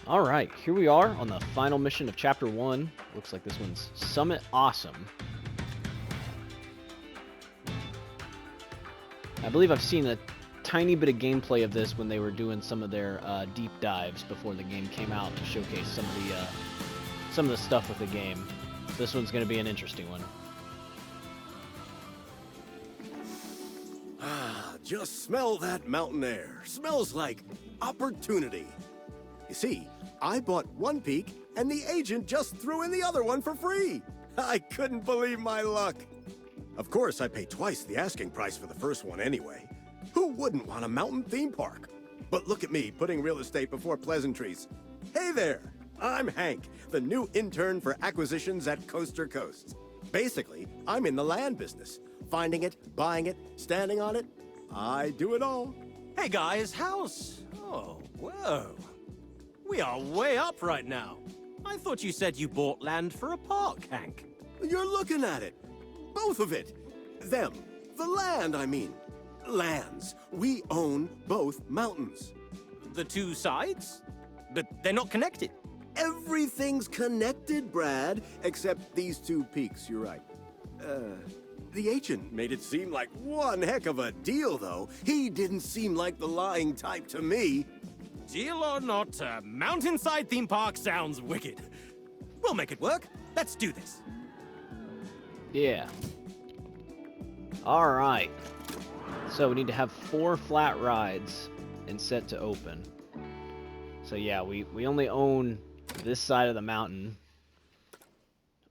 Alright, here we are on the final mission of Chapter 1. Looks like this one's Summit Awesome. I believe I've seen a tiny bit of gameplay of this when they were doing some of their deep dives before the game came out to showcase some of the stuff with the game. This one's going to be an interesting one. Just smell that mountain air. Smells like opportunity. You see, I bought one peak, and the agent just threw in the other one for free. I couldn't believe my luck. Of course, I paid twice the asking price for the first one anyway. Who wouldn't want a mountain theme park? But look at me, putting real estate before pleasantries. Hey there, I'm Hank, the new intern for acquisitions at Coaster Coast. Basically, I'm in the land business. Finding it, buying it, standing on it. I do it all. Hey guys, how's... Oh, whoa. We are way up right now. I thought you said you bought land for a park, Hank. You're looking at it. Both of it. Them. The land, I mean. Lands. We own both mountains. The two sides? But they're not connected. Everything's connected, Brad, except these two peaks, you're right. The agent made it seem like one heck of a deal, though. He didn't seem like the lying type to me. Deal or not, a mountainside theme park sounds wicked. We'll make it work. Let's do this. Yeah. Alright. So we need to have 4 flat rides and set to open. So yeah, we only own this side of the mountain.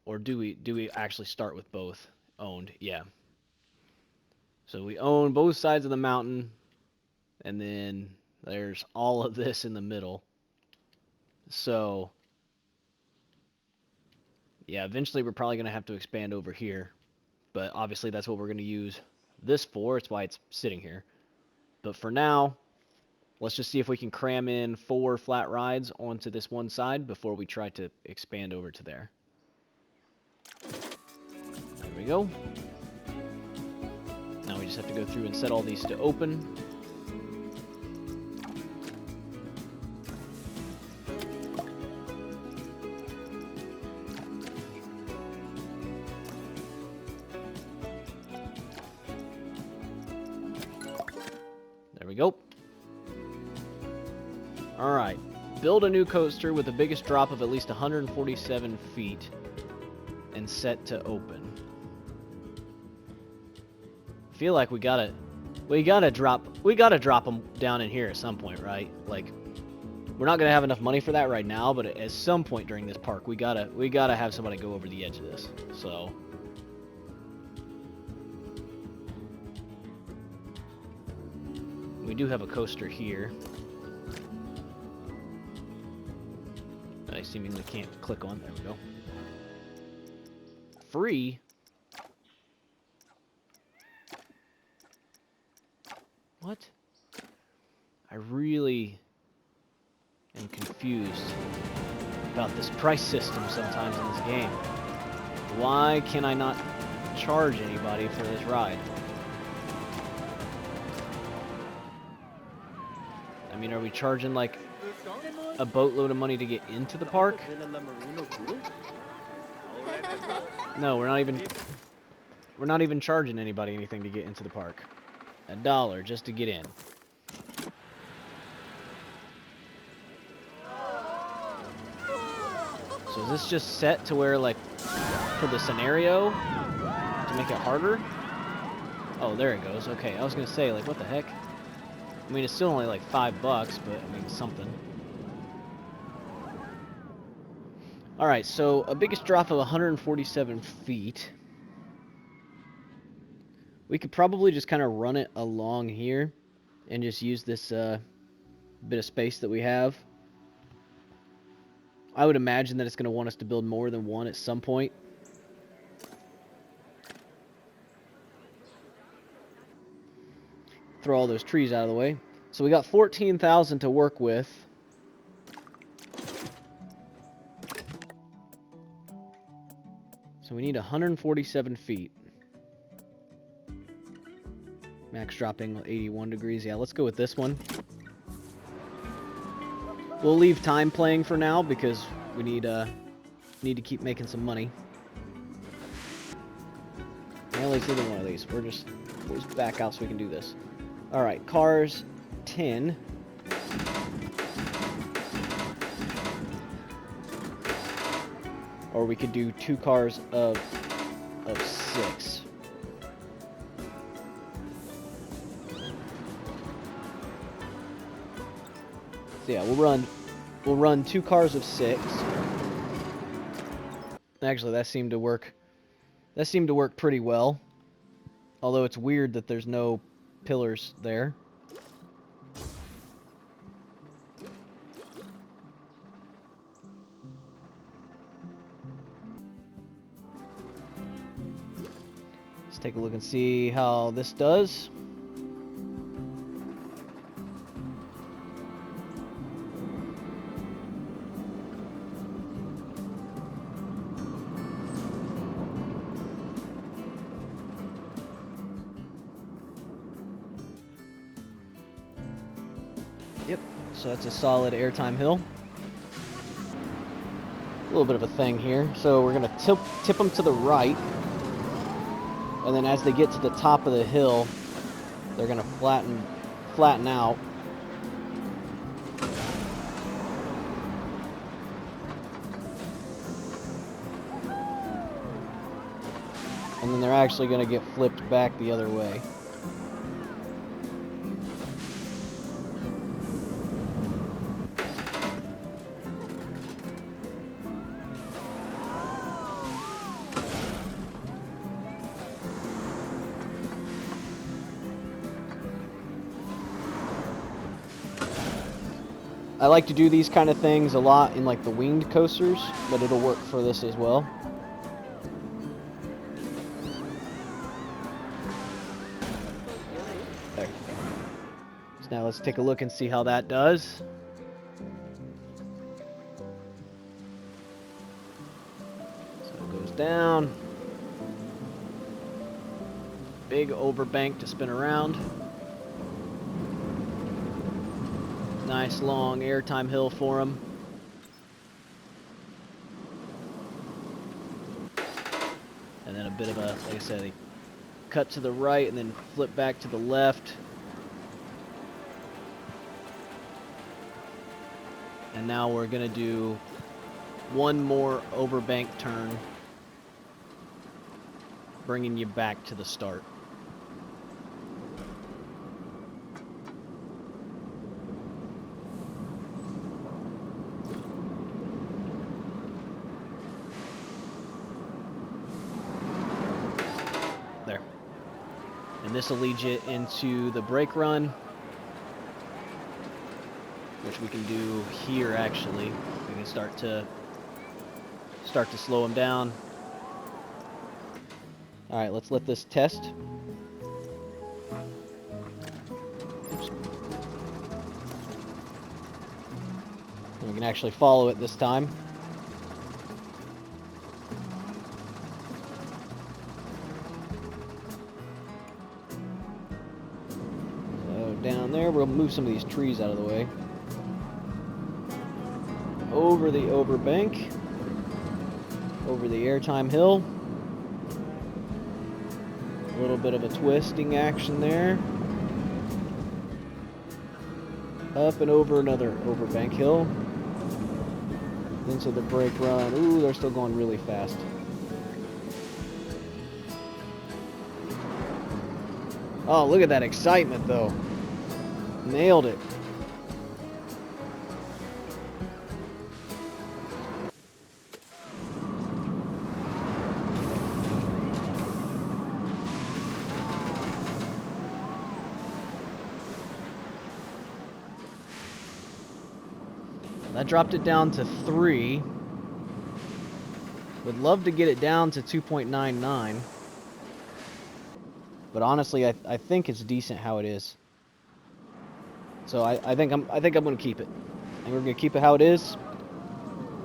Or do we actually start with both owned? Yeah. So we own both sides of the mountain, and then there's all of this in the middle. So yeah, eventually we're probably going to have to expand over here. But obviously that's what we're going to use this for. It's why it's sitting here. But for now, let's just see if we can cram in 4 flat rides onto this one side before we try to expand over to there. There we go. Now we just have to go through and set all these to open. There we go. Alright. Build a new coaster with the biggest drop of at least 147 feet and set to open. I feel like we gotta drop them down in here at some point, right? Like, we're not gonna have enough money for that right now, but at some point during this park, we gotta have somebody go over the edge of this. So we do have a coaster here. I seemingly can't click on. There we go. Free? What? I really am confused about this price system sometimes in this game. Why can I not charge anybody for this ride? I mean, are we charging like a boatload of money to get into the park? No, we're not even charging anybody anything to get into the park. $1 just to get in. So is this just set to where, like, for the scenario to make it harder? Oh, there it goes. Okay, I was gonna say, like, what the heck? I mean, it's still only like $5, but I mean, something. Alright, so a biggest drop of 147 feet. We could probably just kind of run it along here and just use this bit of space that we have. I would imagine that it's going to want us to build more than one at some point. Throw all those trees out of the way. So we got 14,000 to work with. So we need 147 feet. Max dropping 81 degrees. Yeah, let's go with this one. We'll leave time playing for now because we need to keep making some money. I only see one of these. We'll just back out so we can do this. All right, cars 10. Or we could do 2 cars of 6. So yeah, we'll run 2 cars of 6. Actually, that seemed to work. That seemed to work pretty well. Although it's weird that there's no pillars there. Let's take a look and see how this does. Yep, so that's a solid airtime hill. A little bit of a thing here. So we're going to tip them to the right. And then as they get to the top of the hill, they're going to flatten out. And then they're actually going to get flipped back the other way. I like to do these kind of things a lot in like the winged coasters, but it'll work for this as well. There. So now let's take a look and see how that does. So it goes down. Big overbank to spin around. Nice long airtime hill for them. And then a bit of a, like I said, they cut to the right and then flip back to the left. And now we're going to do one more overbank turn, bringing you back to the start. There. And this will lead you into the brake run, which we can do here actually. We can start to slow them down. All right, let's let this test. Oops. And we can actually follow it this time. So down there, we'll move some of these trees out of the way. Over the overbank, over the airtime hill. A little bit of a twisting action there. Up and over another overbank hill. Into the brake run. Ooh, they're still going really fast. Oh, look at that excitement though. Nailed it. That dropped it down to 3. Would love to get it down to 2.99. But honestly, I think it's decent how it is. So I think I'm gonna keep it. And we're gonna keep it how it is.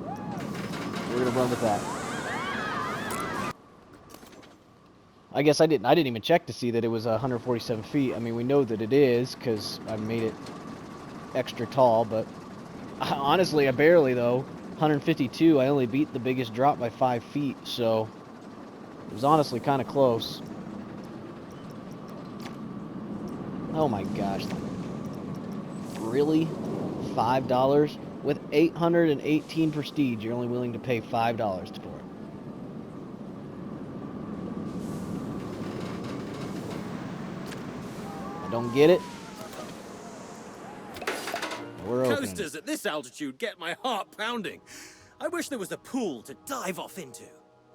We're gonna run with that. I guess I didn't even check to see that it was 147 feet. I mean, we know that it is because I made it extra tall, but Honestly, I barely, though. 152, I only beat the biggest drop by 5 feet, so it was honestly kind of close. Oh my gosh. Really? $5? With 818 prestige, you're only willing to pay $5 for it. I don't get it. We're opening. Coasters at this altitude get my heart pounding. I wish there was a pool to dive off into.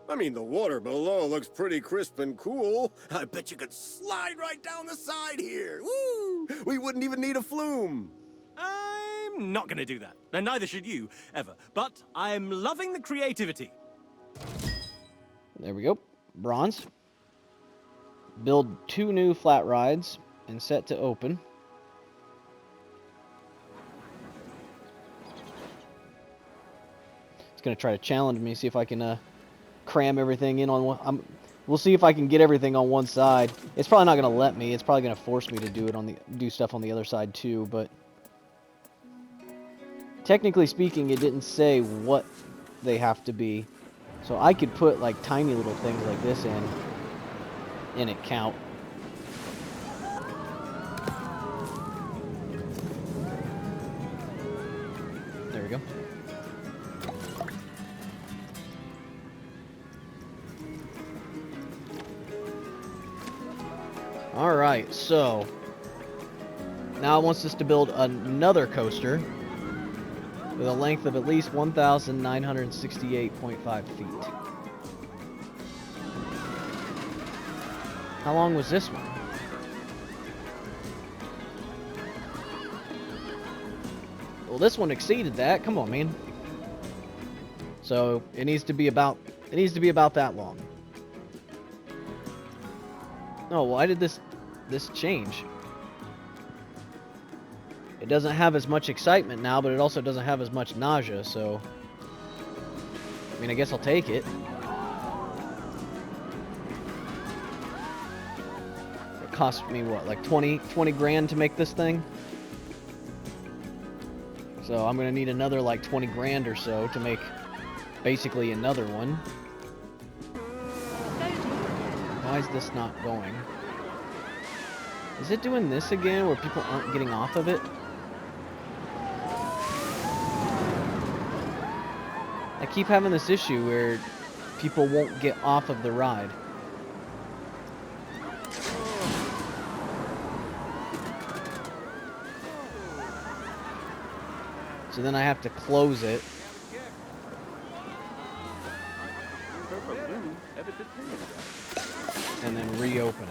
I mean, the water below looks pretty crisp and cool. I bet you could slide right down the side here. Woo! We wouldn't even need a flume. I'm not gonna do that, and neither should you, ever. But I'm loving the creativity. There we go. Bronze. Build 2 new flat rides and set to open. It's going to try to challenge me, see if I can cram everything in on one. We'll see if I can get everything on one side. It's probably not going to let me. It's probably going to force me to do stuff on the other side too, but technically speaking, it didn't say what they have to be. So I could put like tiny little things like this in and it count. There we go. Alright, so now it wants us to build another coaster with a length of at least 1,968.5 feet. How long was this one? Well, this one exceeded that. Come on, man. So it needs to be about that long. Oh, why did this change? It doesn't have as much excitement now, but it also doesn't have as much nausea, so I mean, I guess I'll take it. It cost me what, like 20 grand to make this thing? So I'm gonna need another like 20 grand or so to make basically another one. Why is this not going? Is it doing this again where people aren't getting off of it? I keep having this issue where people won't get off of the ride. So then I have to close it. And then reopen it.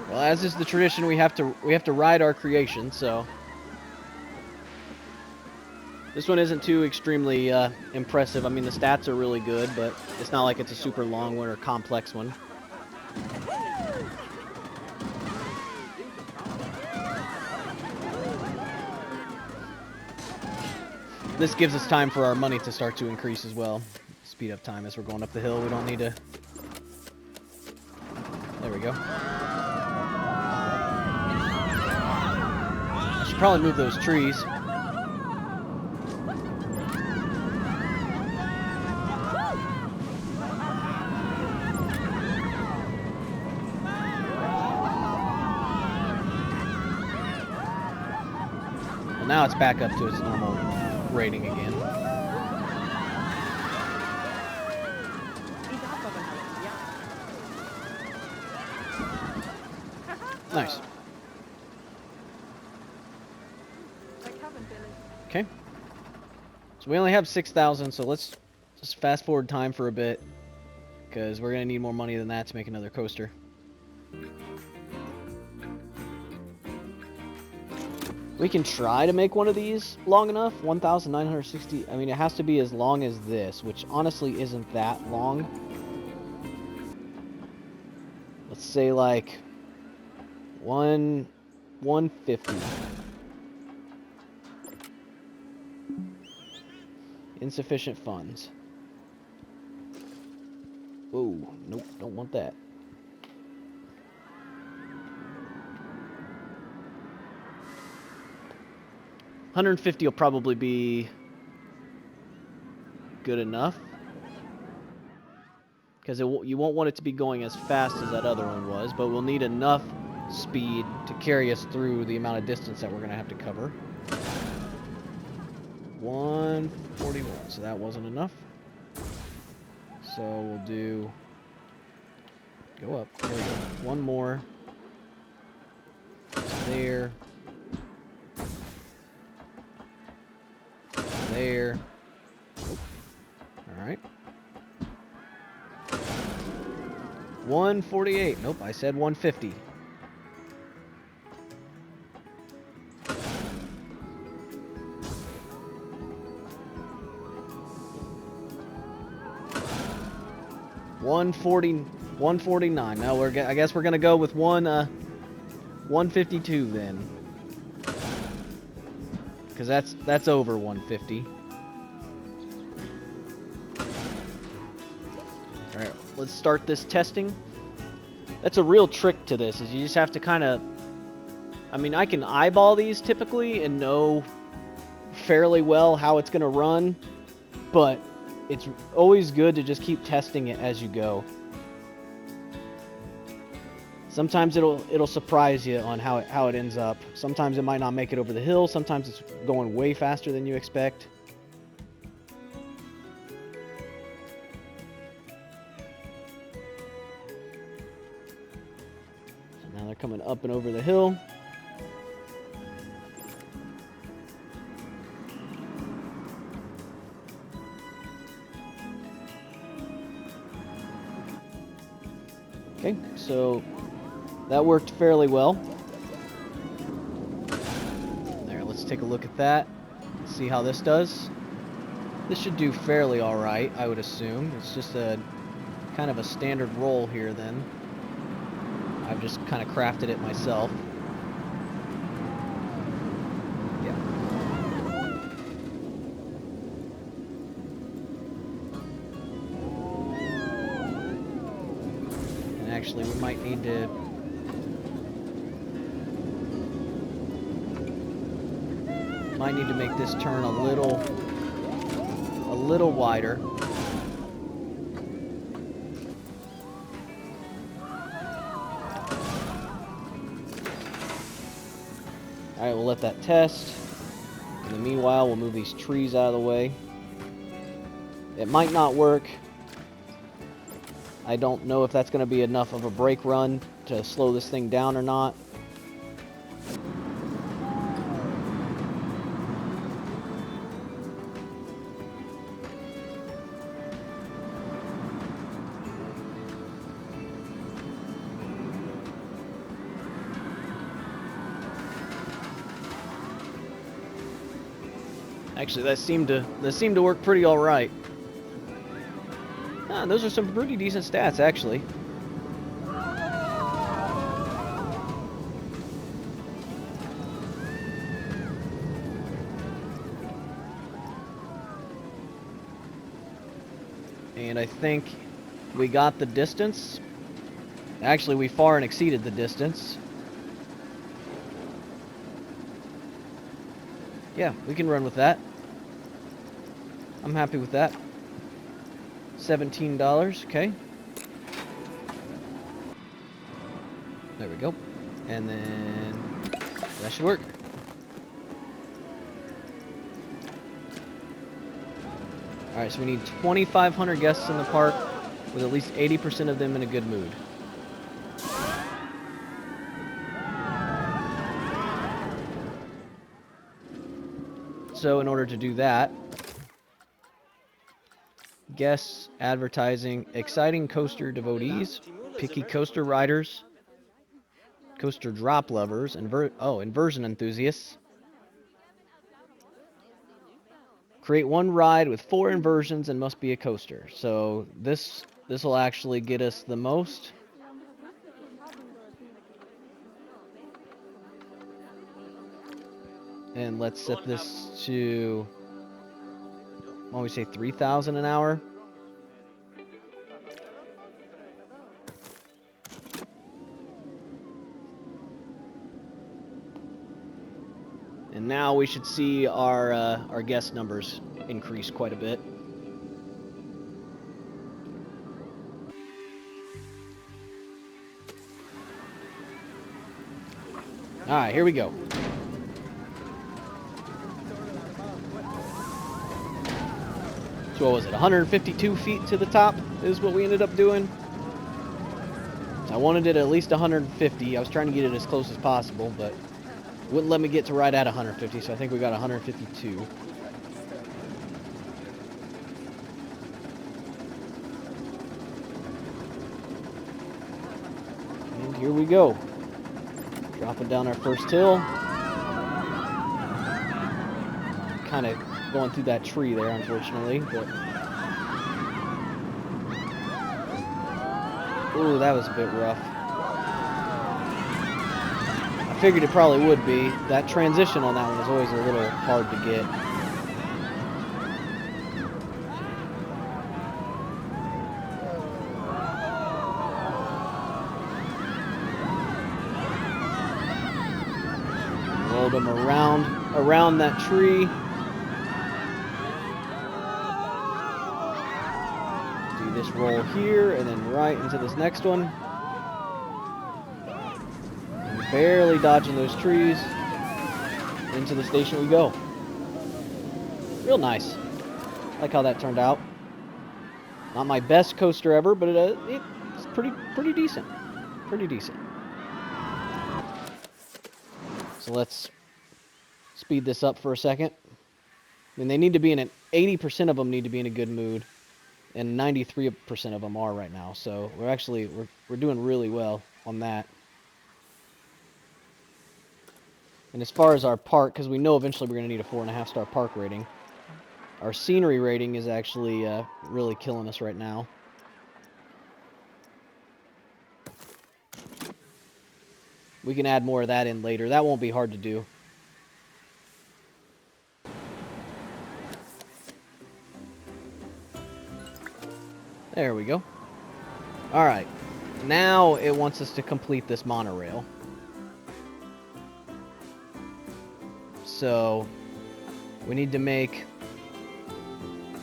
Well, as is the tradition, we have to ride our creation, so this one isn't too extremely impressive. I mean, the stats are really good, but it's not like it's a super long one or complex one. This gives us time for our money to start to increase as well. Speed up time as we're going up the hill. We don't need to... There we go. I should probably move those trees. Well, now it's back up to its normal rating again. Nice. Okay. So we only have 6,000, so let's just fast forward time for a bit, because we're going to need more money than that to make another coaster. We can try to make one of these long enough. 1,960. I mean, it has to be as long as this, which honestly isn't that long. Let's say like 150. Insufficient funds. Whoa, nope, don't want that. $150 will probably be good enough. Because you won't want it to be going as fast as that other one was, but we'll need enough speed to carry us through the amount of distance that we're going to have to cover. 141, so that wasn't enough. So we'll do... Go up. There we go. One more. There. There. Alright. 148. Nope, I said 150. $149. Now I guess we're gonna go with 152 then, because that's over 150. All right, let's start this testing. That's a real trick to this, is you just have to kind of... I mean, I can eyeball these typically and know fairly well how it's going to run, but it's always good to just keep testing it as you go. Sometimes it'll surprise you on how it ends up. Sometimes it might not make it over the hill. Sometimes it's going way faster than you expect. Now they're coming up and over the hill. Okay, so that worked fairly well. There, let's take a look at that. See how this does. This should do fairly alright, I would assume. It's just a kind of a standard roll here then. I've just kind of crafted it myself. Yeah. And actually, we might need to... make this turn a little wider. Alright, we'll let that test. In the meanwhile, we'll move these trees out of the way. It might not work. I don't know if that's going to be enough of a brake run to slow this thing down or not. Actually, that seemed to work pretty all right. Ah, those are some pretty decent stats, actually. And I think we got the distance. Actually, we far and exceeded the distance. Yeah, we can run with that. I'm happy with that. $17, okay. There we go. And then that should work. Alright, so we need 2,500 guests in the park, with at least 80% of them in a good mood. So in order to do that, guests, advertising, exciting coaster devotees, picky coaster riders, coaster drop lovers, inversion enthusiasts. Create one ride with 4 inversions and must be a coaster. So this will actually get us the most. And let's set this to, why don't we say 3,000 an hour? And now we should see our guest numbers increase quite a bit. All right, here we go. So what was it, 152 feet to the top is what we ended up doing. I wanted it at least 150. I was trying to get it as close as possible, but it wouldn't let me get to right at 150, so I think we got 152. And here we go. Dropping down our first hill. Kind of going through that tree there, unfortunately, but ooh, that was a bit rough. I figured it probably would be. That transition on that one is always a little hard to get. Rolled them around that tree. Do this roll here and then right into this next one. And barely dodging those trees. Into the station we go. Real nice. Like how that turned out. Not my best coaster ever, but it's pretty decent. Pretty decent. So let's speed this up for a second. I mean, they need to be in an 80% of them need to be in a good mood, and 93% of them are right now. So we're doing really well on that. And as far as our park, because we know eventually we're going to need a 4.5-star park rating, our scenery rating is actually really killing us right now. We can add more of that in later. That won't be hard to do. There we go. All right. Now it wants us to complete this monorail. So we need to make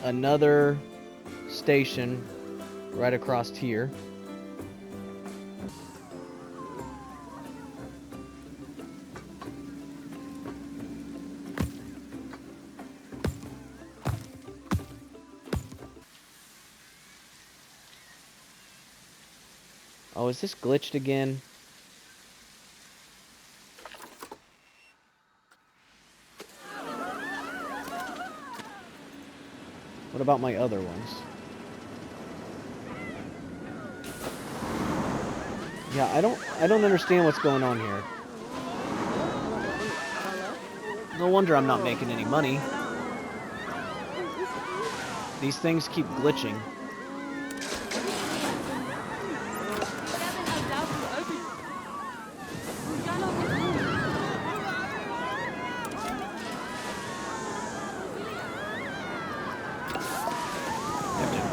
another station right across here. Oh, is this glitched again? What about my other ones? Yeah, I don't understand what's going on here. No wonder I'm not making any money. These things keep glitching.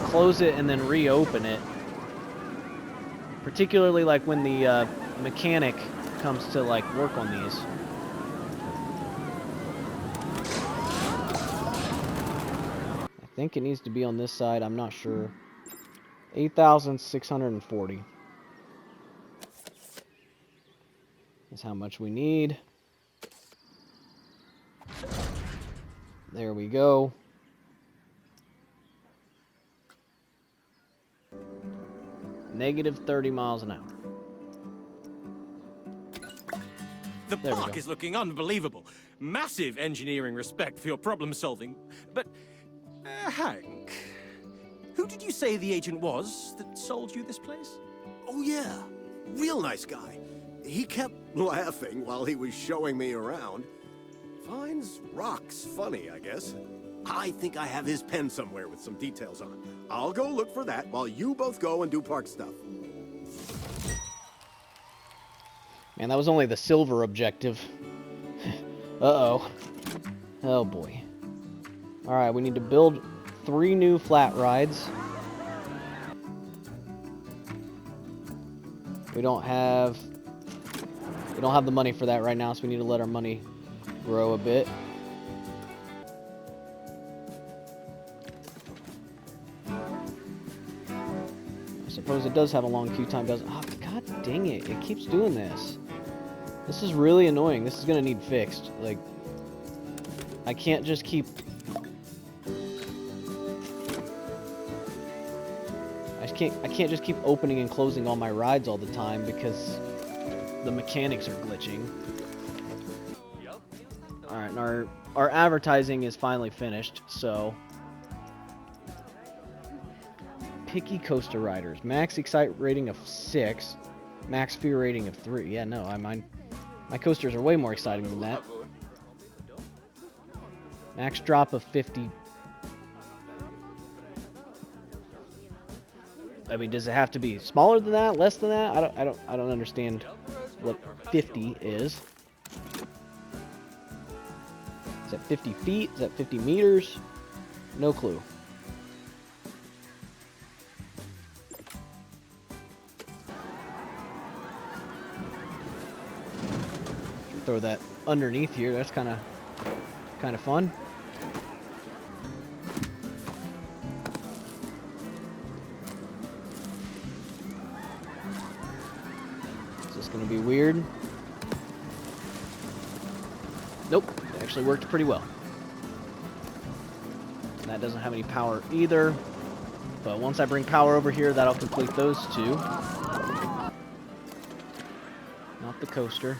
Close it and then reopen it. Particularly like when the mechanic comes to like work on these. I think it needs to be on this side, I'm not sure. 8,640. That's how much we need. There we go. Negative 30 miles an hour. The park is looking unbelievable. Massive engineering respect for your problem solving. But, Hank, who did you say the agent was that sold you this place? Oh yeah, real nice guy. He kept laughing while he was showing me around. Finds rocks funny, I guess. I think I have his pen somewhere with some details on. I'll go look for that while you both go and do park stuff. Man, that was only the silver objective. Uh-oh. Oh boy. Alright, we need to build 3 new flat rides. We don't have the money for that right now, so we need to let our money grow a bit. I suppose it does have a long queue time, doesn't it? Oh, god dang it. It keeps doing this. This is really annoying. This is going to need fixed. Like, I can't just keep... I can't just keep opening and closing all my rides all the time because the mechanics are glitching. Alright, and our advertising is finally finished, so... Picky coaster riders. Max excite rating of 6. Max fear rating of 3. Yeah, no, my coasters are way more exciting than that. Max drop of 50. I mean, does it have to be smaller than that? Less than that? I don't understand what 50 is. Is that 50 feet? Is that 50 meters? No clue. Throw that underneath here. That's kind of fun. Is this going to be weird? Nope. It actually worked pretty well. And that doesn't have any power either. But once I bring power over here, that'll complete those two. Not the coaster.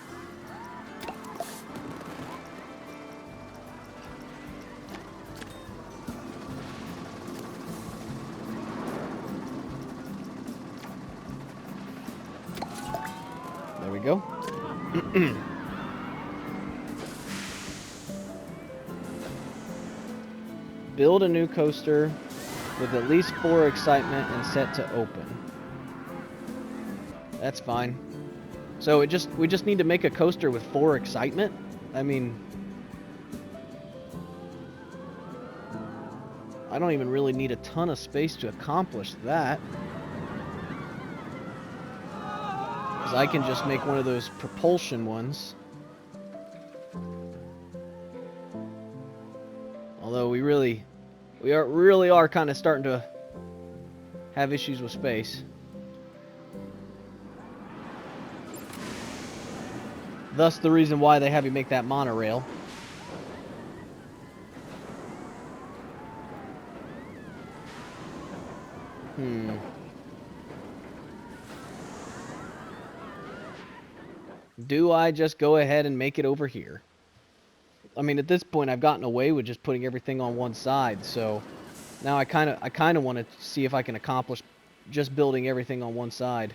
There we go. Build a new coaster with at least 4 excitement and set to open. That's fine. So we just need to make a coaster with 4 excitement? I mean, I don't even really need a ton of space to accomplish that. Because I can just make one of those propulsion ones. Although we really are kind of starting to have issues with space. Thus the reason why they have you make that monorail. Do I just go ahead and make it over here? I mean, at this point, I've gotten away with just putting everything on one side, so now I kind of want to see if I can accomplish just building everything on one side.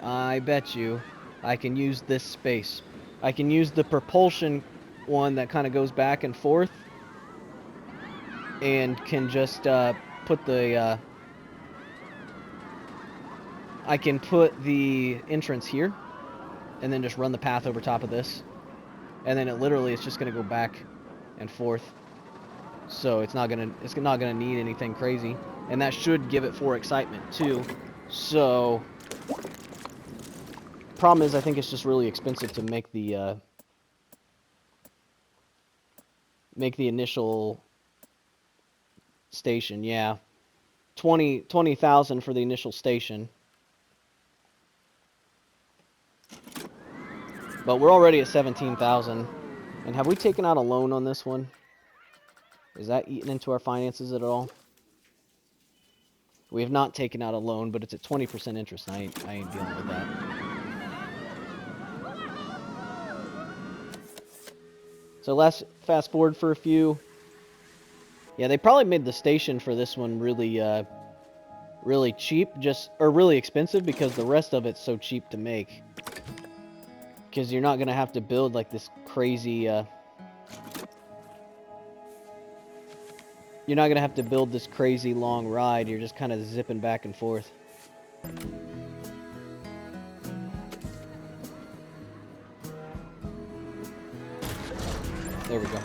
I bet you I can use this space. I can use the propulsion one that kind of goes back and forth, and can just put the I can put the entrance here, and then just run the path over top of this, and then it's just gonna go back and forth. So it's not gonna need anything crazy, and that should give it 4 excitement too. So problem is, I think it's just really expensive to make the initial station. Yeah, 20,000 for the initial station. But we're already at 17,000. And have we taken out a loan on this one? Is that eating into our finances at all? We have not taken out a loan, but it's at 20% interest. I ain't dealing with that. So let's fast forward for a few. Yeah, they probably made the station for this one really really cheap, or really expensive, because the rest of it's so cheap to make. Because you're not going to have to build like this crazy, you're not going to have to build this crazy long ride. You're just kind of zipping back and forth. There we go.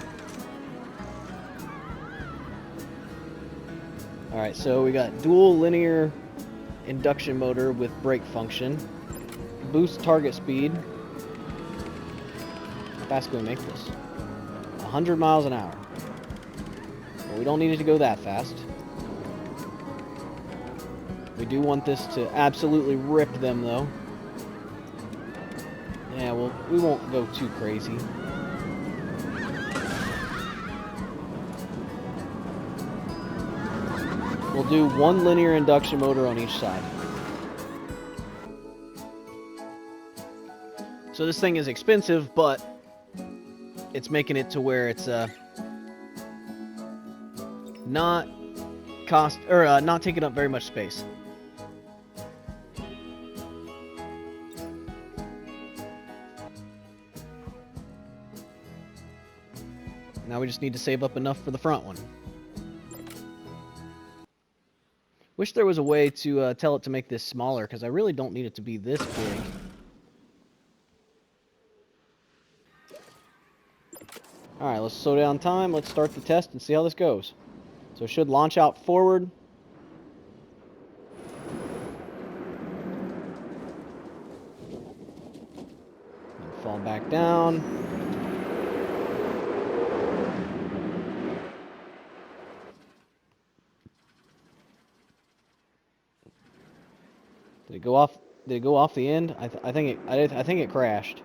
Alright, so we got dual linear induction motor with brake function. boost target speed. How fast can we make this? 100 miles an hour. Well, we don't need it to go that fast. We do want this to absolutely rip them, though. Yeah, well, we won't go too crazy. We'll do one linear induction motor on each side. So this thing is expensive, but it's making it to where it's not not taking up very much space. Now we just need to save up enough for the front one. Wish there was a way to tell it to make this smaller, because I really don't need it to be this big. Alright, let's slow down time. Let's start the test and see how this goes. So it should launch out forward. And fall back down. Did it go off? Did it go off the end? I think it crashed.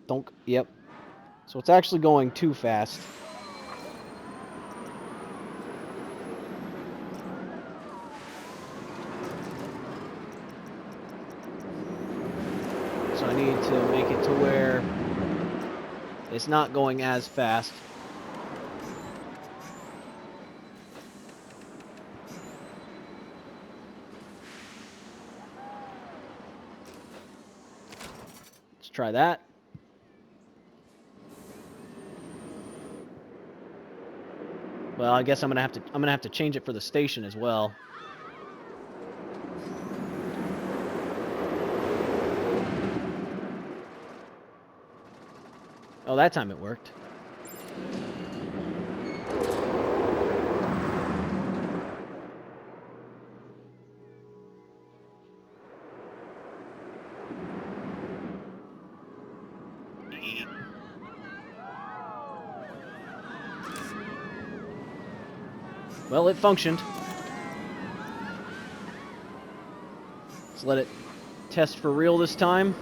Donk. Yep. So it's actually going too fast. So I need to make it to where it's not going as fast. Let's try that. Well, I guess I'm gonna have to change it for the station as well. Oh, that time it worked. Well, it functioned. Let's let it test for real this time.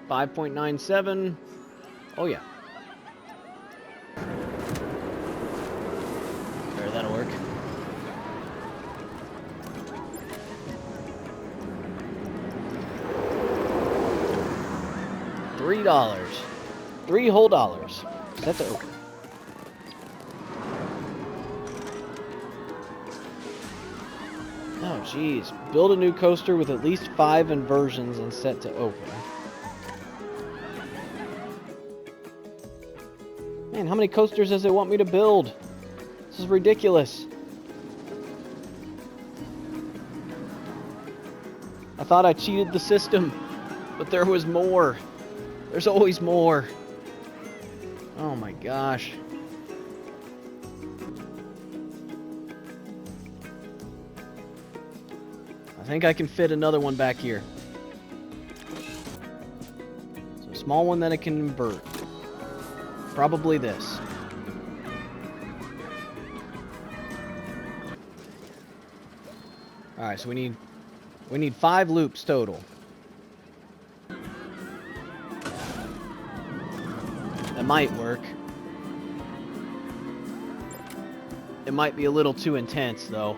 5.97. Oh, yeah. There, that'll work. $3. $3 whole dollars. Set to open. Oh, geez. Build a new coaster with at least 5 inversions and set to open. Man, how many coasters does it want me to build? This is ridiculous. I thought I cheated the system, but there was more. There's always more. Oh my gosh. I think I can fit another one back here. So a small one that I can invert. Probably this. Alright, so we need 5 loops total. That might work. It might be a little too intense though.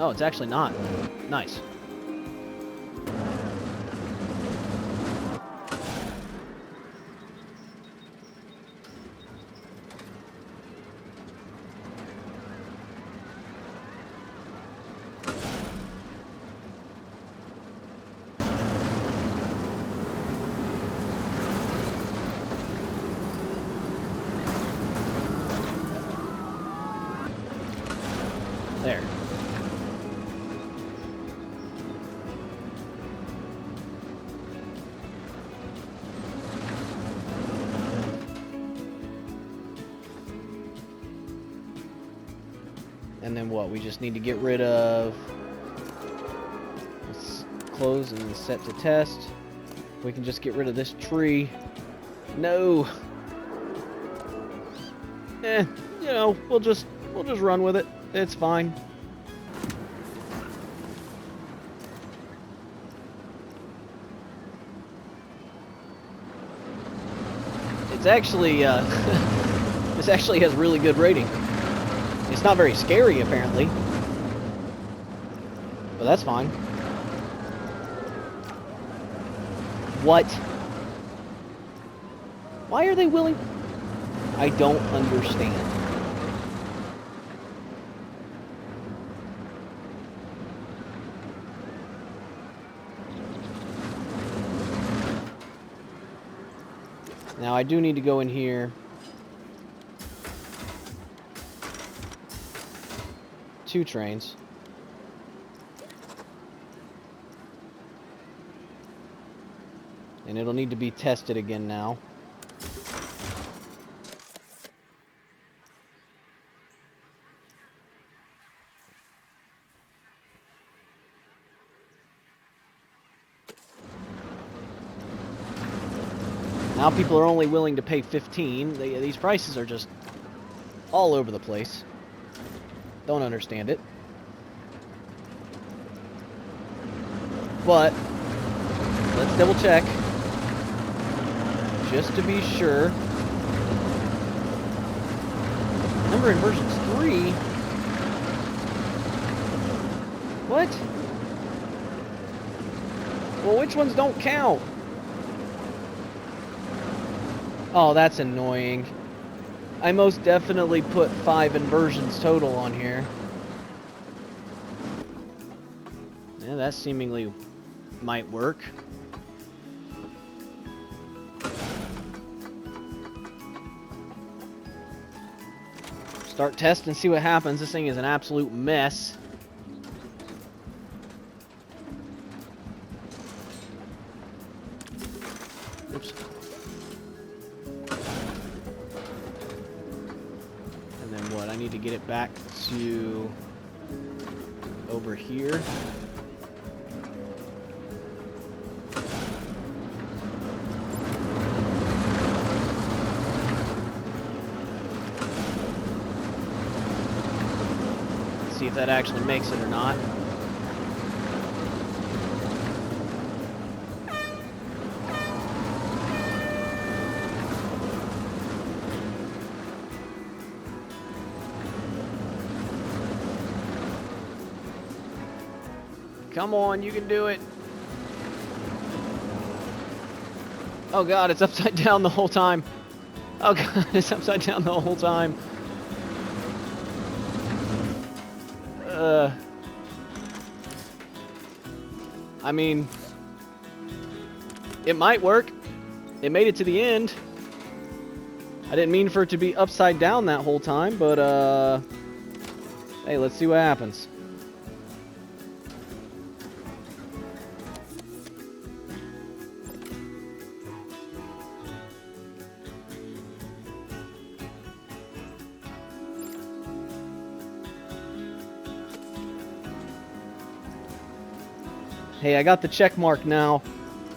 Oh, it's actually not. Nice. And then what? We just need to get rid of... Let's close and set to test. We can just get rid of this tree. No! You know, we'll just run with it. It's fine. It's actually, this actually has really good rating. It's not very scary, apparently. But that's fine. What? Why are they willing? I don't understand. Now I do need to go in here. 2 trains. And it'll need to be tested again now. Now people are only willing to pay 15. These prices are just all over the place. Don't understand it. But let's double check. Just to be sure. Number inversions 3. What? Well, which ones don't count? Oh, that's annoying. I most definitely put 5 inversions total on here. Yeah, that seemingly might work. Start testing, see what happens. This thing is an absolute mess. Oops. And then what? I need to get it back to over here. See if that actually makes it or not. Come on, you can do it. Oh god, it's upside down the whole time. Oh god, it's upside down the whole time. I mean, it might work. It made it to the end. I didn't mean for it to be upside down that whole time, but hey, let's see what happens. Hey, I got the check mark now.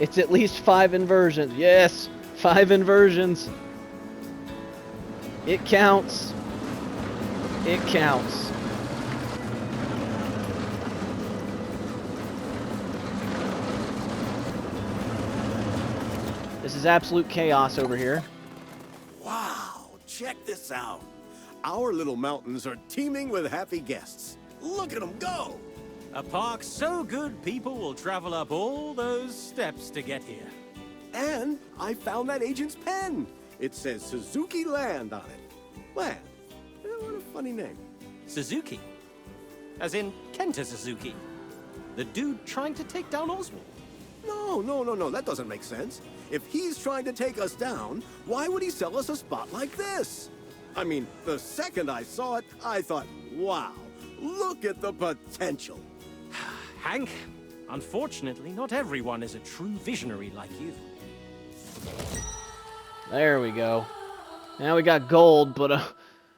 It's at least 5 inversions. Yes, 5 inversions. It counts. It counts. This is absolute chaos over here. Wow, check this out. Our little mountains are teeming with happy guests. Look at them go! A park so good people will travel up all those steps to get here. And I found that agent's pen. It says Suzuki Land on it. Land? What a funny name. Suzuki? As in Kenta Suzuki? The dude trying to take down Oswald? No, that doesn't make sense. If he's trying to take us down, why would he sell us a spot like this? I mean, the second I saw it, I thought, wow, look at the potential. Hank, unfortunately, not everyone is a true visionary like you. There we go. Now we got gold, but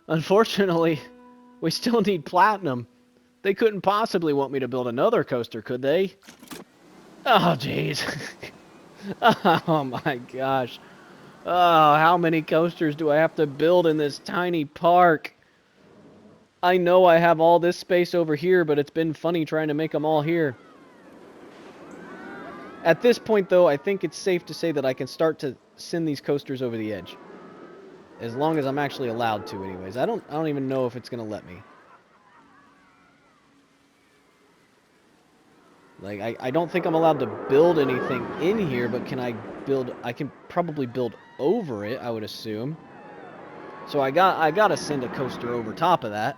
unfortunately, We still need platinum. They couldn't possibly want me to build another coaster, could they? Oh, jeez. Oh, my gosh. Oh, how many coasters do I have to build in this tiny park? I know I have all this space over here, but it's been funny trying to make them all here. At this point, though, I think it's safe to say that I can start to send these coasters over the edge. As long as I'm actually allowed to, anyways. I don't even know if it's going to let me. Like, I don't think I'm allowed to build anything in here, but can I build... I can probably build over it, I would assume. So I gotta send a coaster over top of that.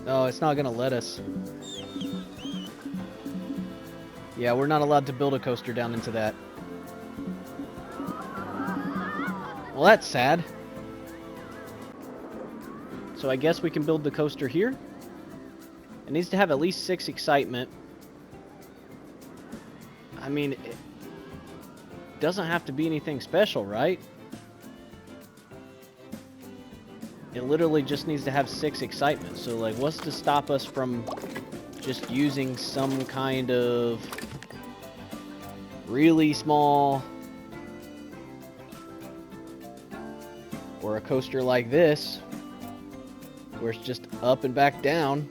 Oh, it's not gonna let us. Yeah, we're not allowed to build a coaster down into that. Well, that's sad. So I guess we can build the coaster here. It needs to have at least 6 excitement. I mean, it doesn't have to be anything special, right? It literally just needs to have 6 excitement. So, like, what's to stop us from just using some kind of really small... or a coaster like this, where it's just up and back down.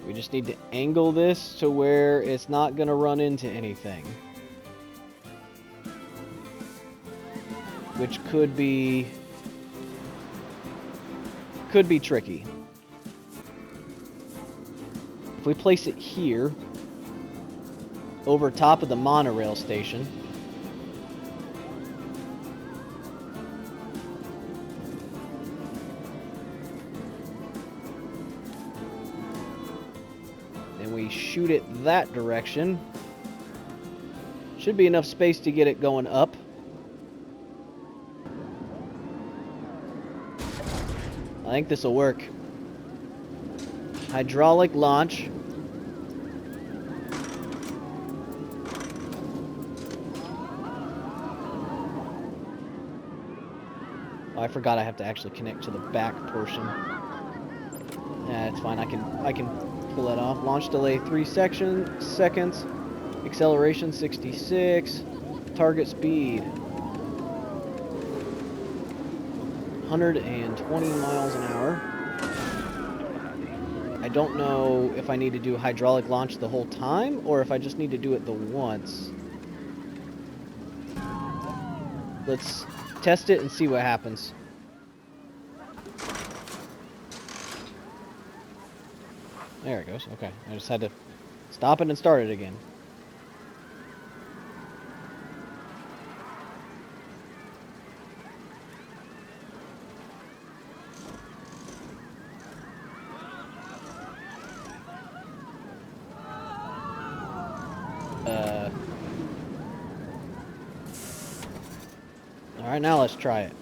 We just need to angle this to where it's not going to run into anything. Which could be tricky. If we place it here, over top of the monorail station, shoot it that direction. Should be enough space to get it going up. I think this will work. Hydraulic launch. Oh, I forgot I have to actually connect to the back portion. Yeah, it's fine. I can pull that off. Launch delay 3 seconds. Acceleration 66. Target speed 120 miles an hour. I don't know if I need to do hydraulic launch the whole time or if I just need to do it the once. Let's test it and see what happens. There it goes. Okay. I just had to stop it and start it again. Alright, now let's try it.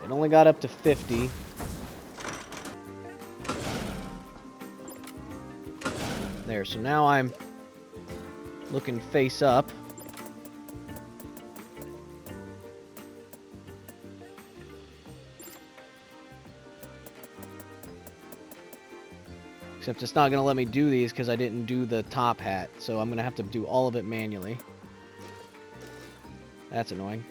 It only got up to 50. There, so now I'm looking face up. Except it's not going to let me do these because I didn't do the top hat. So I'm going to have to do all of it manually. That's annoying.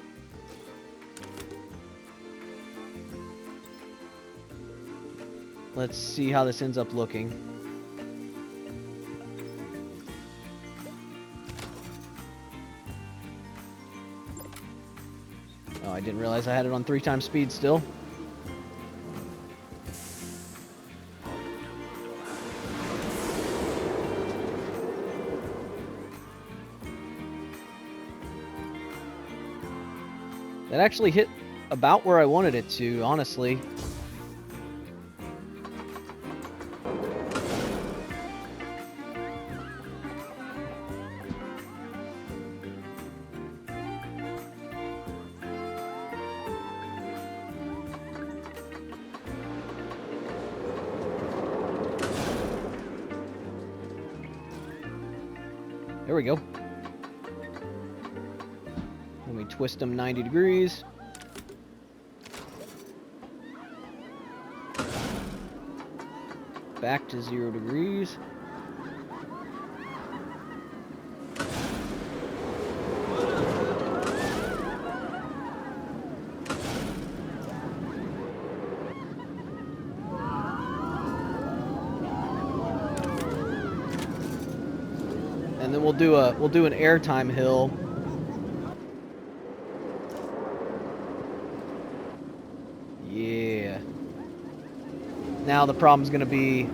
Let's see how this ends up looking. Oh, I didn't realize I had it on 3 times speed still. That actually hit about where I wanted it to, honestly. There we go. Let me twist them 90 degrees. Back to 0 degrees. And then we'll do an airtime hill. Yeah. Now the problem's gonna be,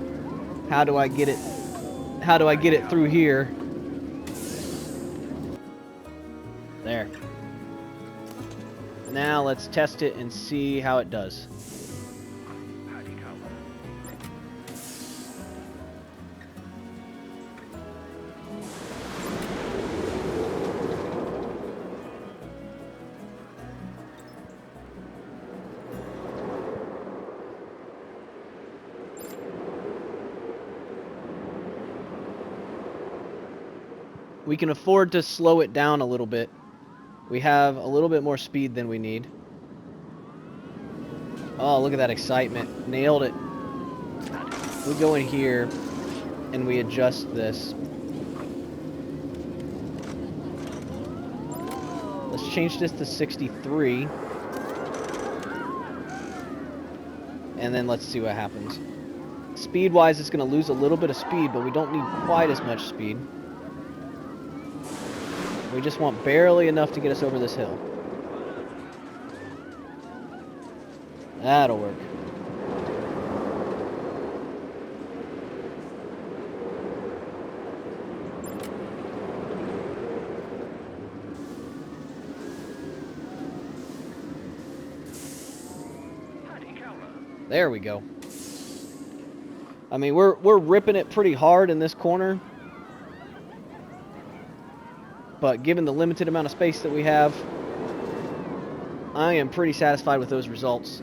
how do I get it through here? There. Now let's test it and see how it does. We can afford to slow it down a little bit. We have a little bit more speed than we need. Oh, look at that excitement. Nailed it. We go in here and we adjust this. Let's change this to 63. And then let's see what happens. Speed-wise, it's going to lose a little bit of speed, but we don't need quite as much speed. We just want barely enough to get us over this hill. That'll work. There we go. I mean, we're ripping it pretty hard in this corner. But given the limited amount of space that we have, I am pretty satisfied with those results.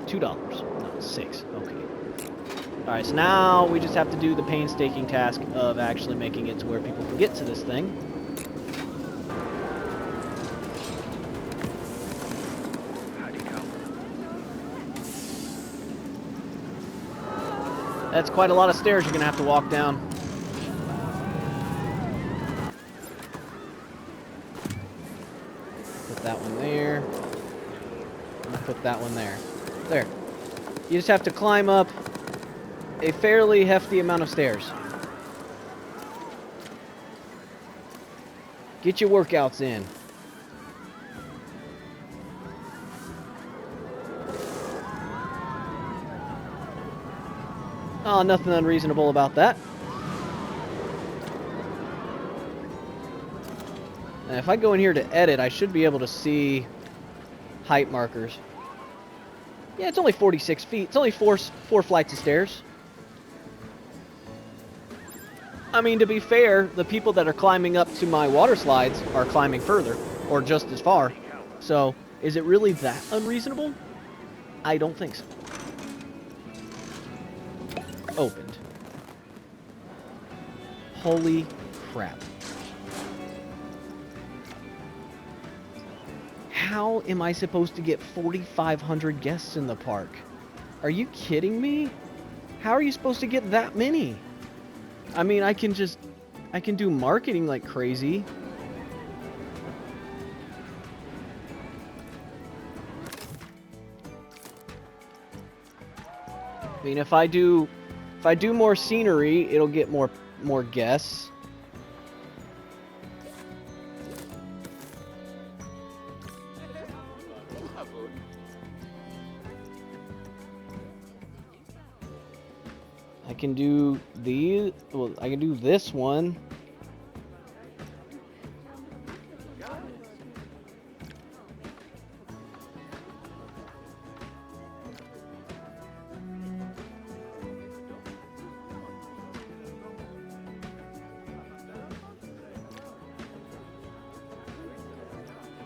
$2. No, 6. Okay. Alright, so now we just have to do the painstaking task of actually making it to where people can get to this thing. That's quite a lot of stairs you're going to have to walk down. That one there. And put that one there. There. You just have to climb up a fairly hefty amount of stairs. Get your workouts in. Oh, nothing unreasonable about that. And if I go in here to edit, I should be able to see height markers. Yeah, it's only 46 feet. It's only four flights of stairs. I mean, to be fair, the people that are climbing up to my water slides are climbing further, or just as far. So, is it really that unreasonable? I don't think so. Opened. Holy crap. How am I supposed to get 4,500 guests in the park? Are you kidding me? How are you supposed to get that many? I mean, I can do marketing like crazy. I mean, if I do more scenery, it'll get more guests. I can do these. Well, I can do this one.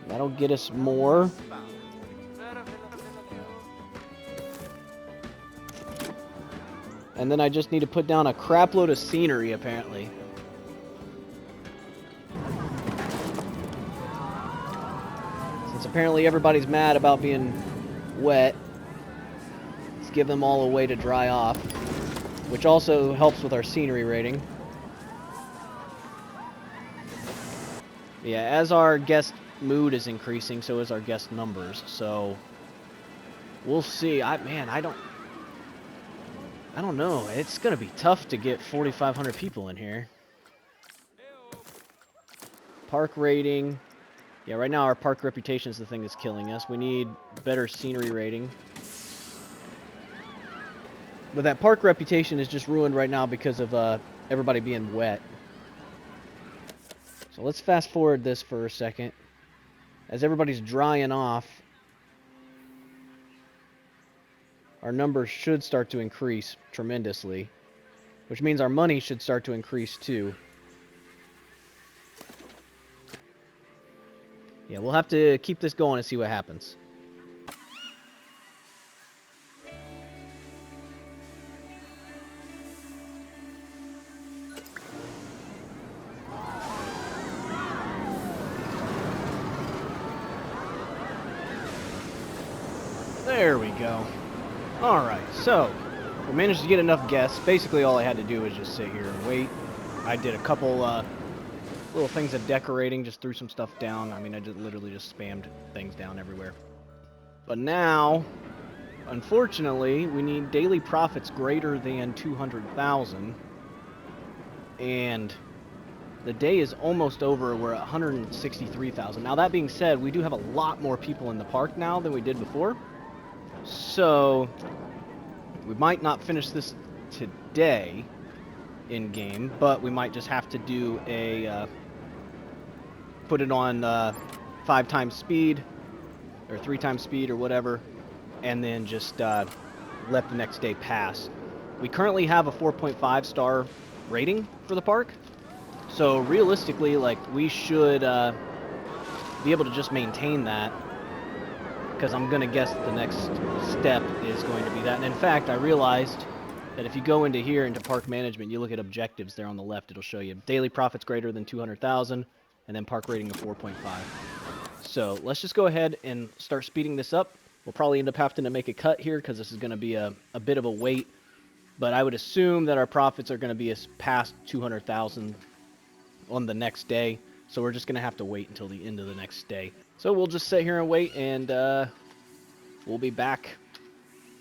That'll get us more. And then I just need to put down a crap load of scenery, apparently. Since apparently everybody's mad about being wet, let's give them all a way to dry off, which also helps with our scenery rating. Yeah, as our guest mood is increasing, so is our guest numbers. So we'll see. I don't know. It's gonna be tough to get 4,500 people in here. Park rating. Yeah, right now our park reputation is the thing that's killing us. We need better scenery rating. But that park reputation is just ruined right now because of everybody being wet. So let's fast forward this for a second. As everybody's drying off, our numbers should start to increase tremendously, which means our money should start to increase too. Yeah, we'll have to keep this going and see what happens. There we go. Alright, so we managed to get enough guests. Basically all I had to do was just sit here and wait. I did a couple little things of decorating, just threw some stuff down. I mean, I literally just spammed things down everywhere. But now, unfortunately, we need daily profits greater than 200,000. And the day is almost over. We're at 163,000. Now, that being said, we do have a lot more people in the park now than we did before. So, we might not finish this today in game, but we might just have to do a put it on 5 times speed or 3 times speed or whatever, and then just let the next day pass. We currently have a 4.5 star rating for the park, so realistically, like, we should be able to just maintain that, because I'm gonna guess that the next step is going to be that. And in fact, I realized that if you go into here, into park management, you look at objectives there on the left, it'll show you daily profits greater than 200,000, and then park rating of 4.5. So let's just go ahead and start speeding this up. We'll probably end up having to make a cut here because this is going to be a bit of a wait, but I would assume that our profits are going to be past 200,000 on the next day, so we're just going to have to wait until the end of the next day. So we'll just sit here and wait, and we'll be back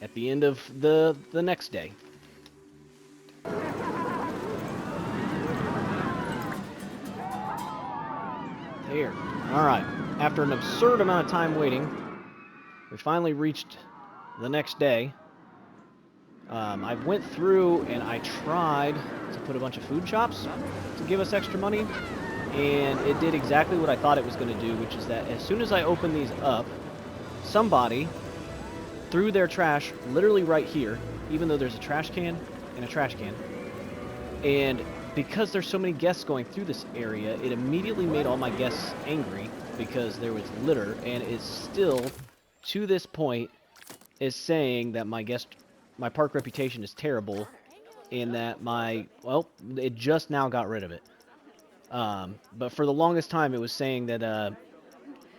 at the end of the next day. Here. Alright. After an absurd amount of time waiting, we finally reached the next day. I went through and I tried to put a bunch of food shops to give us extra money, and it did exactly what I thought it was going to do, which is that as soon as I opened these up, somebody threw their trash literally right here, even though there's a trash can and a trash can. And because there's so many guests going through this area, it immediately made all my guests angry because there was litter, and it still, to this point, is saying that my park reputation is terrible, and that it just now got rid of it. But for the longest time, it was saying that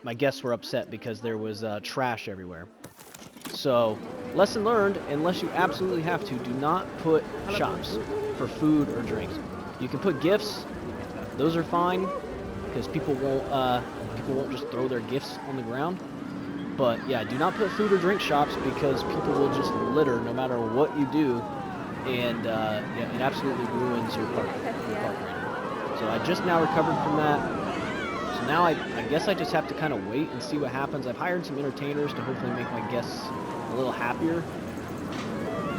my guests were upset because there was trash everywhere. So, lesson learned, unless you absolutely have to, do not put shops for food or drinks. You can put gifts; those are fine, because people won't just throw their gifts on the ground. But yeah, do not put food or drink shops, because people will just litter no matter what you do, and yeah, it absolutely ruins your park rating. So I just now recovered from that. So now I guess I just have to kind of wait and see what happens. I've hired some entertainers to hopefully make my guests a little happier.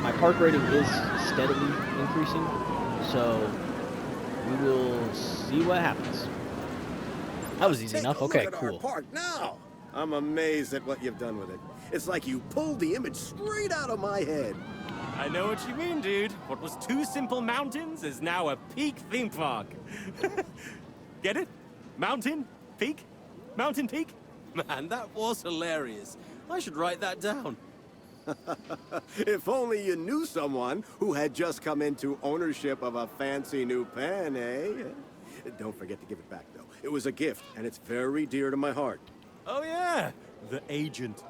My park rating is steadily increasing, so we will see what happens. That was easy enough. Okay, cool. Our park now. I'm amazed at what you've done with it. It's like you pulled the image straight out of my head. I know what you mean, dude. What was 2 simple mountains is now a peak theme park. Get it? Mountain, peak, mountain, peak. Man, that was hilarious. I should write that down. If only you knew someone who had just come into ownership of a fancy new pen, eh? Don't forget to give it back, though. It was a gift, and it's very dear to my heart. Oh, yeah. The agent.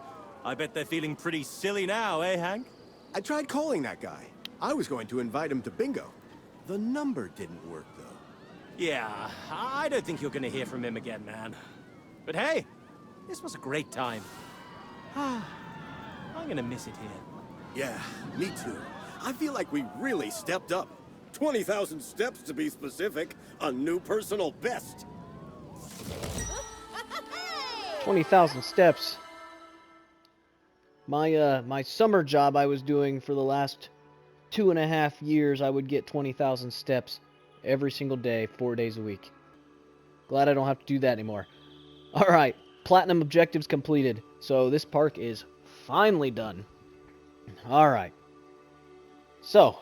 I bet they're feeling pretty silly now, eh, Hank? I tried calling that guy. I was going to invite him to bingo. The number didn't work, though. Yeah, I don't think you're gonna hear from him again, man. But hey, this was a great time. I'm gonna miss it here. Yeah, me too. I feel like we really stepped up. 20,000 steps to be specific. A new personal best. 20,000 steps. My summer job I was doing for the last 2.5 years, I would get 20,000 steps every single day, 4 days a week. Glad I don't have to do that anymore. Alright, platinum objectives completed. So this park is finally done. Alright. So,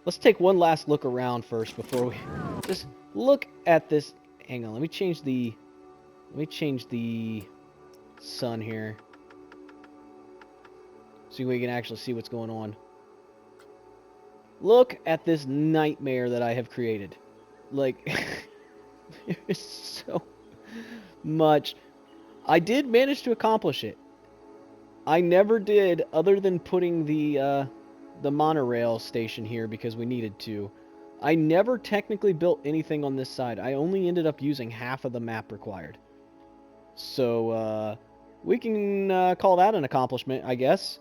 let's take one last look around first before we just look at this. Hang on, let me change the sun here. So we can actually see what's going on. Look at this nightmare that I have created. Like, there's so much. I did manage to accomplish it. I never did, other than putting the monorail station here because we needed to. I never technically built anything on this side. I only ended up using half of the map required. So, we can call that an accomplishment, I guess.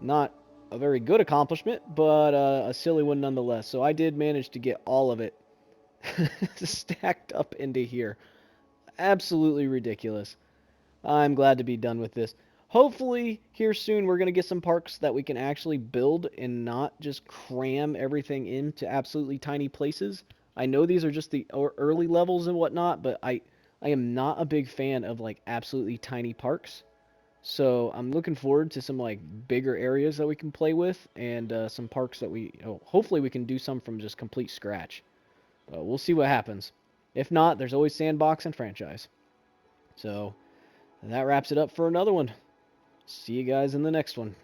Not a very good accomplishment, but a silly one nonetheless. So I did manage to get all of it stacked up into here. Absolutely ridiculous. I'm glad to be done with this. Hopefully, here soon, we're going to get some parks that we can actually build and not just cram everything into absolutely tiny places. I know these are just the early levels and whatnot, but I am not a big fan of, like, absolutely tiny parks. So I'm looking forward to some, like, bigger areas that we can play with, and some parks that hopefully we can do some from just complete scratch. We'll see what happens. If not, there's always Sandbox and Franchise. So that wraps it up for another one. See you guys in the next one.